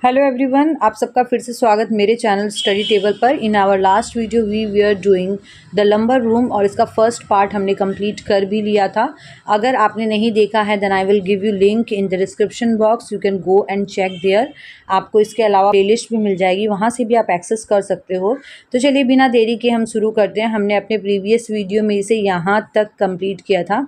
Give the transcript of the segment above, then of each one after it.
Hello everyone, आप सबका फिर से स्वागत मेरे चैनल स्टडी टेबल पर। In our last video we are doing the lumber room और इसका फर्स्ट पार्ट हमने कंप्लीट कर भी लिया था। अगर आपने नहीं देखा है then I will give you link in the description box, you can go and check there. आपको इसके अलावा प्लेलिस्ट भी मिल जाएगी, वहाँ से भी आप एक्सेस कर सकते हो। तो चलिए बिना देरी के हम शुरू करते हैं। हमने अपने प्रीवियस वीडियो में इसे यहाँ तक कंप्लीट किया था।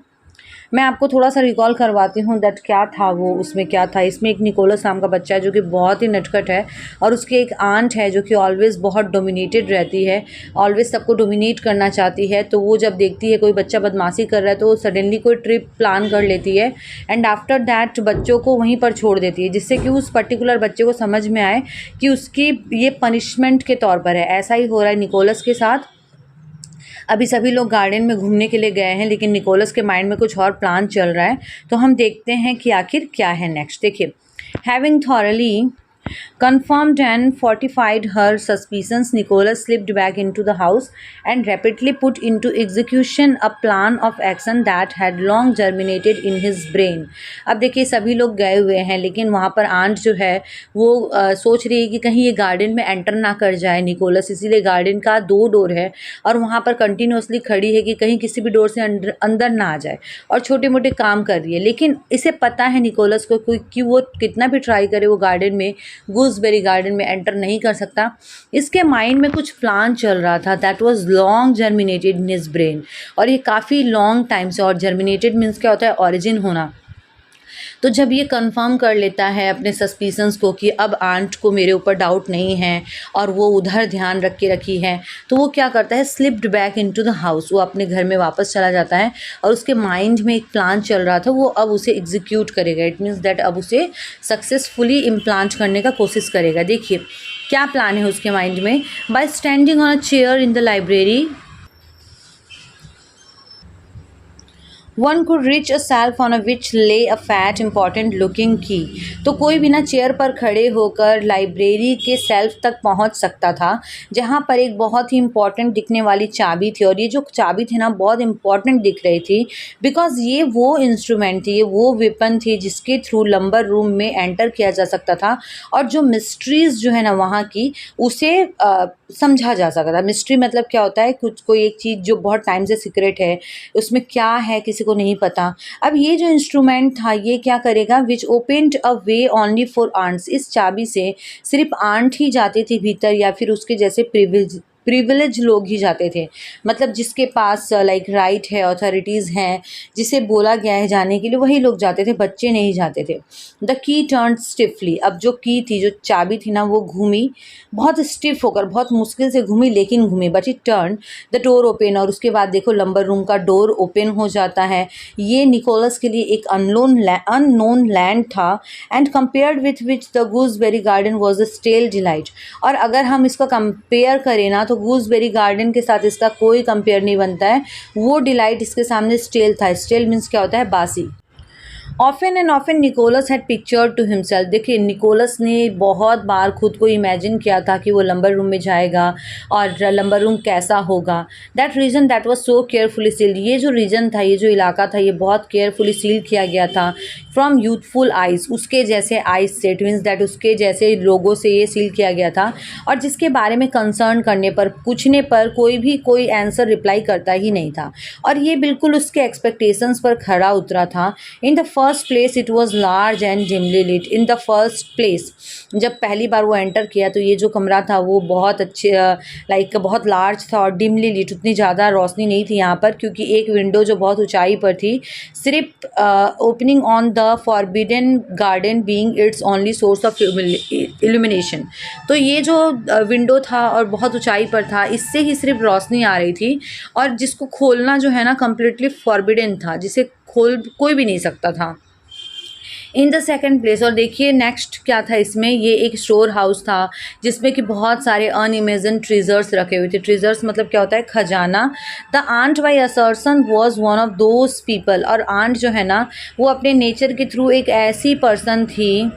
मैं आपको थोड़ा सा रिकॉल करवाती हूँ दैट क्या था वो, उसमें क्या था। इसमें एक निकोलस नाम का बच्चा है जो कि बहुत ही नटखट है और उसकी एक आंट है जो कि ऑलवेज़ बहुत डोमिनेटेड रहती है, ऑलवेज़ सबको डोमिनेट करना चाहती है। तो वो जब देखती है कोई बच्चा बदमाशी कर रहा है तो वो सडनली कोई ट्रिप प्लान कर लेती है एंड आफ्टर दैट बच्चों को वहीं पर छोड़ देती है, जिससे कि उस पर्टिकुलर बच्चे को समझ में आए कि उसकी ये पनिशमेंट के तौर पर है। ऐसा ही हो रहा है निकोलस के साथ। अभी सभी लोग गार्डन में घूमने के लिए गए हैं लेकिन निकोलस के माइंड में कुछ और प्लान चल रहा है। तो हम देखते हैं कि आखिर क्या है नेक्स्ट। देखिए, having thoroughly confirmed and fortified her suspicions, Nicholas slipped back into the house and rapidly put into execution a plan of action that had long germinated in his brain। अब देखिए सभी लोग गए हुए हैं लेकिन वहाँ पर आंट जो है वो सोच रही है कि कहीं ये गार्डन में एंटर ना कर जाए निकोलस, इसीलिए गार्डन का 2 डोर है और वहाँ पर कंटिन्यूसली खड़ी है कि कहीं किसी भी डोर से अंदर ना आ जाए और छोटे मोटे काम कर रही है। लेकिन इसे पता है निकोलस को कि वो कितना भी ट्राई करे वो गार्डन में, गूसबेरी गार्डन में एंटर नहीं कर सकता। इसके माइंड में कुछ प्लान चल रहा था that was long germinated in his brain, और ये काफ़ी लॉन्ग टाइम से। और जर्मिनेटेड मीन्स क्या होता है? ऑरिजिन होना। तो जब ये कंफर्म कर लेता है अपने सस्पिशंस को कि अब आंट को मेरे ऊपर डाउट नहीं है और वो उधर ध्यान रख के रखी है, तो वो क्या करता है? Slipped back into the house. वो अपने घर में वापस चला जाता है और उसके माइंड में एक प्लान चल रहा था, वो अब उसे एग्जीक्यूट करेगा। इट मीन्स दैट अब उसे सक्सेसफुली इम्प्लांट करने का कोशिश करेगा। देखिए क्या प्लान है उसके माइंड में। Bye standing on a chair in the library one could reach a shelf on which lay a fat important looking key। तो कोई भी ना चेयर पर खड़े होकर लाइब्रेरी के सेल्फ तक पहुंच सकता था जहां पर एक बहुत ही इम्पॉर्टेंट दिखने वाली चाबी थी। और ये जो चाबी थी ना बहुत इम्पॉर्टेंट दिख रही थी बिकॉज ये वो इंस्ट्रूमेंट थी, ये वो वेपन थी जिसके थ्रू लंबर रूम में एंटर किया जा सकता था और जो मिस्ट्रीज़ जो है ना वहाँ की उसे समझा जा सकता था। मिस्ट्री मतलब क्या होता है? कुछ कोई एक चीज़ जो बहुत टाइम से सीक्रेट है, उसमें क्या है किसी को नहीं पता। अब ये जो इंस्ट्रूमेंट था ये क्या करेगा? Which opened a way only for ants. इस चाबी से सिर्फ आंट ही जाती थी भीतर या फिर उसके जैसे प्रिविलेज लोग ही जाते थे। मतलब जिसके पास लाइक राइट है, अथॉरिटीज़ हैं, जिसे बोला गया है जाने के लिए, वही लोग जाते थे, बच्चे नहीं जाते थे। The key turn स्टिफली। अब जो की थी, जो चाबी थी ना, वो घूमी बहुत स्टिफ होकर, बहुत मुश्किल से घूमी लेकिन घूमी। But it turn the door open. और उसके बाद देखो लंबर रूम का डोर ओपन हो जाता है। ये निकोलस के लिए एक अननोन लैंड था and compared with which the gooseberry garden was a stale delight. और अगर हम इसका कंपेयर करें ना तो गूसबेरी गार्डन के साथ इसका कोई कंपेयर नहीं बनता है। वो डिलाइट इसके सामने स्टेल था। स्टेल मीन्स क्या होता है? बासी। Often and often Nicholas had pictured to himself. देखिए निकोलस ने बहुत बार खुद को इमेजिन किया था कि वो लंबर रूम में जाएगा और लंबर रूम कैसा होगा। That region that was so carefully sealed. ये जो रीजन था, ये जो इलाका था, ये बहुत केयरफुली सील किया गया था फ्रॉम यूथफुल आइज। उसके जैसे आइज से, इट मीन्स दैट उसके जैसे लोगों से ये सील किया गया था। और जिसके बारे में कंसर्न करने पर, पूछने पर कोई आंसर रिप्लाई करता ही नहीं था। और ये बिल्कुल उसके एक्सपेक्टेशंस पर खरा उतरा था। In the first place it was large and dimly lit. In the first place, जब पहली बार वो एंटर किया तो ये जो कमरा था वो बहुत अच्छे लाइक बहुत लार्ज था और डिमली लिट, उतनी ज़्यादा रोशनी नहीं थी यहाँ पर क्योंकि एक विंडो जो बहुत ऊंचाई पर थी, सिर्फ opening on the forbidden garden being it's only source of illumination. तो ये जो विंडो था और बहुत ऊंचाई पर था, इससे ही सिर्फ रोशनी आ रही थी और जिसको खोलना जो है ना कम्प्लीटली फॉरबिडन था, जिसे खोल कोई भी नहीं सकता था। इन द सेकेंड प्लेस, और देखिए नेक्स्ट क्या था इसमें, ये एक स्टोर हाउस था जिसमें कि बहुत सारे अनइमेजिन ट्रेजर्स रखे हुए थे। ट्रेजर्स मतलब क्या होता है? खजाना। The aunt by assertion was one of those people. और आंट जो है ना वो अपने नेचर के थ्रू एक ऐसी पर्सन थी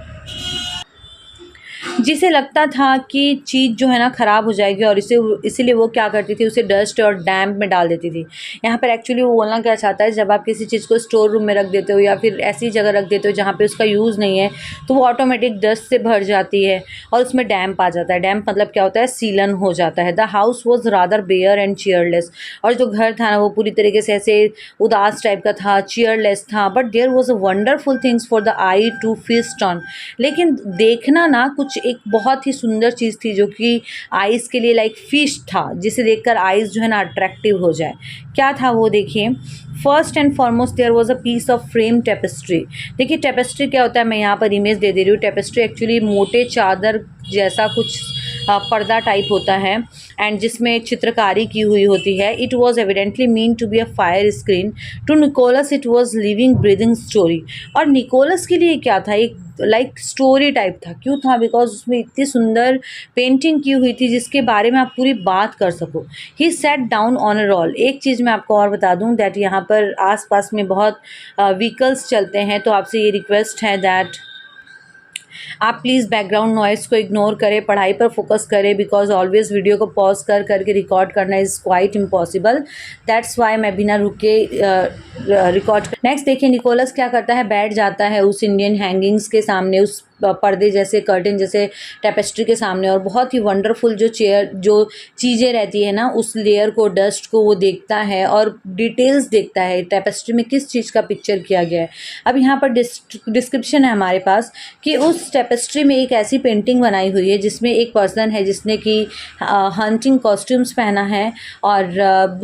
जिसे लगता था कि चीज़ जो है ना ख़राब हो जाएगी, और इसीलिए वो क्या करती थी, उसे डस्ट और डैम्प में डाल देती थी। यहाँ पर एक्चुअली वो बोलना क्या चाहता है, जब आप किसी चीज़ को स्टोर रूम में रख देते हो या फिर ऐसी जगह रख देते हो जहाँ पे उसका यूज़ नहीं है, तो वो ऑटोमेटिक डस्ट से भर जाती है और उसमें डैम्प आ जाता है। डैम्प मतलब क्या होता है, सीलन हो जाता है। The house was rather bare and chairless, और जो घर था ना वो पूरी तरीके से ऐसे उदास टाइप का था, चेयरलेस था। But there was a wonderful things for the eye to feast on, लेकिन देखना ना कुछ एक बहुत ही सुंदर चीज़ थी जो कि आइज़ के लिए लाइक फिश था, जिसे देखकर आइज़ जो है ना अट्रैक्टिव हो जाए। क्या था वो, देखिए। First and foremost there was a piece of frame tapestry. देखिए टेपेस्ट्री क्या होता है, मैं यहाँ पर इमेज दे रही हूँ। टेपेस्ट्री एक्चुअली मोटे चादर जैसा कुछ पर्दा टाइप होता है, एंड जिसमें चित्रकारी की हुई होती है। It was evidently mean to be a fire screen, to Nicholas it was living breathing story. और निकोलस के लिए क्या था, एक लाइक स्टोरी टाइप था। क्यों था, बिकॉज उसमें इतनी सुंदर पेंटिंग की हुई थी जिसके बारे में आप पूरी बात कर सको। He sat down on a roll. एक चीज़ मैं आपको और बता दूं, दैट यहाँ पर आसपास में बहुत व्हीकल्स चलते हैं, तो आपसे ये रिक्वेस्ट है दैट आप प्लीज़ बैकग्राउंड नॉइज़ को इग्नोर करें, पढ़ाई पर फोकस करें, बिकॉज ऑलवेज वीडियो को पॉज करके रिकॉर्ड करना is quite impossible. That's why मैं बिना रुके रिकॉर्ड। नेक्स्ट देखिए, निकोलस क्या करता है, बैठ जाता है उस इंडियन हैंगिंग्स के सामने, उस पर्दे जैसे, कर्टन जैसे टेपेस्ट्री के सामने, और बहुत ही वंडरफुल जो चीज़ें रहती है ना, उस लेयर को, डस्ट को वो देखता है और डिटेल्स देखता है टेपेस्ट्री में किस चीज़ का पिक्चर किया गया है। अब यहाँ पर डिस्क्रिप्शन है हमारे पास कि उस टेपेस्ट्री में एक ऐसी पेंटिंग बनाई हुई है जिसमें एक पर्सन है जिसने कि हंटिंग कॉस्ट्यूम्स पहना है, और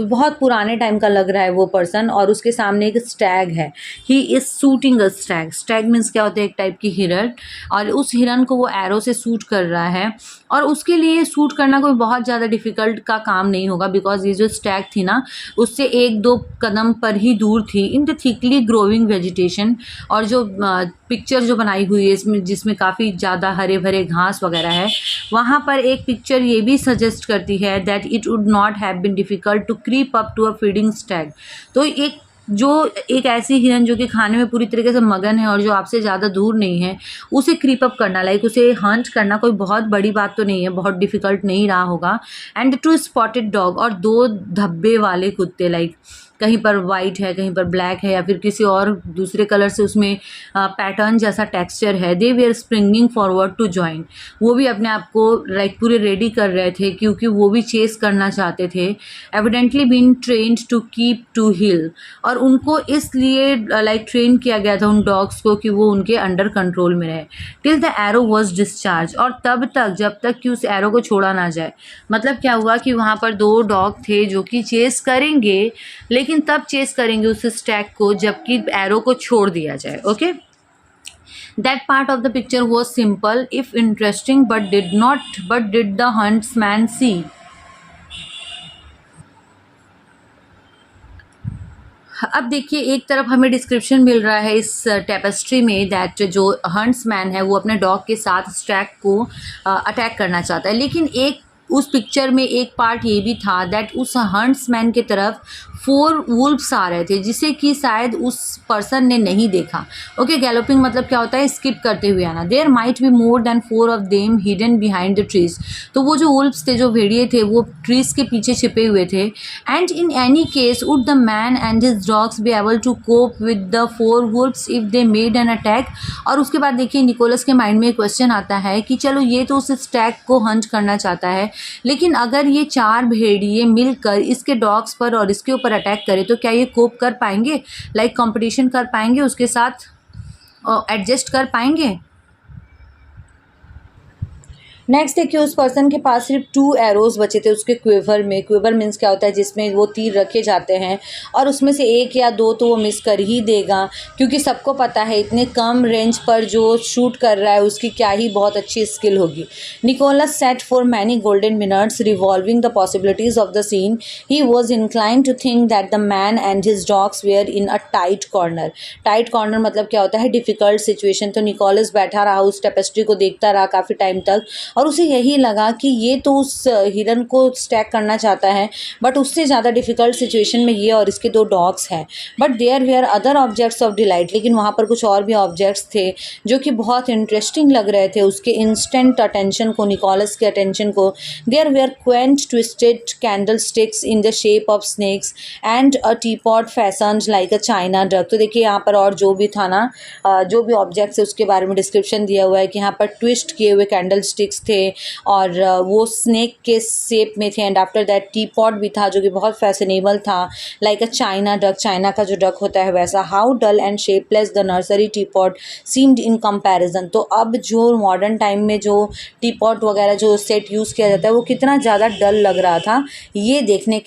बहुत पुराने टाइम का लग रहा है वो पर्सन, और उसके सामने एक स्टैग है। He is shooting a Stag. Stag means क्या होता है, एक टाइप की हिरन, और उस हिरन को वो एरो से शूट कर रहा है। और उसके लिए शूट करना कोई बहुत ज़्यादा डिफ़िकल्ट का काम नहीं होगा, बिकॉज ये जो स्टैग थी ना, उससे 1-2 कदम पर ही दूर थी in the thickly growing vegetation. और जो पिक्चर जो बनाई हुई है इसमें, जिसमें काफ़ी ज़्यादा हरे भरे घास वगैरह है, वहाँ पर एक पिक्चर ये भी सजेस्ट करती है that it would not have been difficult to creep up to a feeding stag. तो एक ऐसी हिरन जो कि खाने में पूरी तरीके से मगन है और जो आपसे ज़्यादा दूर नहीं है, उसे क्रीप अप करना, लाइक उसे हंट करना कोई बहुत बड़ी बात तो नहीं है, बहुत डिफ़िकल्ट नहीं रहा होगा। एंड 2 स्पॉटेड डॉग, और 2 धब्बे वाले कुत्ते, लाइक कहीं पर वाइट है, कहीं पर ब्लैक है, या फिर किसी और दूसरे कलर से उसमें पैटर्न जैसा टेक्सचर है। They were springing forward to join. वो भी अपने आप को लाइक पूरे रेडी कर रहे थे, क्योंकि वो भी चेस करना चाहते थे। Evidently been trained to keep to heel, और उनको इसलिए लाइक ट्रेन किया गया था उन डॉग्स को कि वो उनके अंडर कंट्रोल में रहे। Till the arrow was discharge, और तब तक, जब तक कि उस एरो को छोड़ा ना जाए। मतलब क्या हुआ कि वहाँ पर 2 डॉग थे जो कि चेस करेंगे, लेकिन तब चेस करेंगे उस स्टैग को जबकि एरो को छोड़ दिया जाए। Okay, that part of the picture was simple if interesting, but did the huntsman see. अब देखिए, एक तरफ हमें डिस्क्रिप्शन मिल रहा है इस टेपेस्ट्री में दैट जो हंट्समैन है वो अपने डॉग के साथ स्टैग को अटैक करना चाहता है, लेकिन एक उस पिक्चर में एक पार्ट ये भी था दैट उस हंट्समैन की तरफ 4 वुल्फ्स आ रहे थे, जिसे कि शायद उस पर्सन ने नहीं देखा। ओके, गैलोपिंग मतलब क्या होता है, स्किप करते हुए आना। There might be more than 4 of them hidden behind the trees. तो वो जो वुल्फ्स थे, जो भेड़िए थे, वो ट्रीज के पीछे छिपे हुए थे। And in any case would the man and his dogs be able to cope with the 4 wolfs if they made an attack. और उसके बाद देखिए, निकोलस के माइंड में एक क्वेश्चन आता है कि चलो ये तो उस स्टैग को हंट करना चाहता है, लेकिन अगर ये 4 भेड़िए मिलकर इसके डॉग्स पर और इसके ऊपर अटैक करें तो क्या ये कोप कर पाएंगे, लाइक कंपटीशन कर पाएंगे, उसके साथ एडजस्ट कर पाएंगे। नेक्स्ट देखिए, उस पर्सन के पास सिर्फ 2 एरोज़ बचे थे उसके क्विवर में। क्विवर मीन्स क्या होता है, जिसमें वो तीर रखे जाते हैं, और उसमें से 1 या 2 तो वो मिस कर ही देगा, क्योंकि सबको पता है इतने कम रेंज पर जो शूट कर रहा है उसकी क्या ही बहुत अच्छी स्किल होगी। Nicholas sat for many golden minutes revolving the possibilities of the scene. He was incline to think that the man and his dogs were in a tight corner. Tight corner मतलब क्या होता है, difficult situation. तो Nicholas बैठा रहा, उस tapestry को देखता रहा काफ़ी टाइम तक, और उसे यही लगा कि ये तो उस हिरन को स्टैक करना चाहता है, बट उससे ज़्यादा डिफ़िकल्ट सिचुएशन में ये और इसके 2 डॉग्स हैं। But there were other objects of delight, लेकिन वहाँ पर कुछ और भी ऑब्जेक्ट्स थे जो कि बहुत इंटरेस्टिंग लग रहे थे उसके इंस्टेंट अटेंशन को, निकोलस के अटेंशन को। There were quaint twisted candlesticks in the shape of snakes and a teapot fashioned like a china duck. तो देखिए यहाँ पर और जो भी था ना, जो भी ऑब्जेक्ट्स है उसके बारे में डिस्क्रिप्शन दिया हुआ है कि यहाँ पर ट्विस्ट किए हुए कैंडल स्टिक्स थे और वो स्नेक के शेप में थे। एंड आफ्टर दैट टीपॉट भी था जो कि बहुत फैसिनेबल था, like a china duck, china का जो डक होता है वैसा। How dull and shapeless the nursery teapot seemed in comparison. तो अब जो मॉडर्न टाइम में जो टीपॉट वगैरह जो सेट यूज़ किया जाता है वो कितना ज़्यादा डल लग रहा था, ये देखने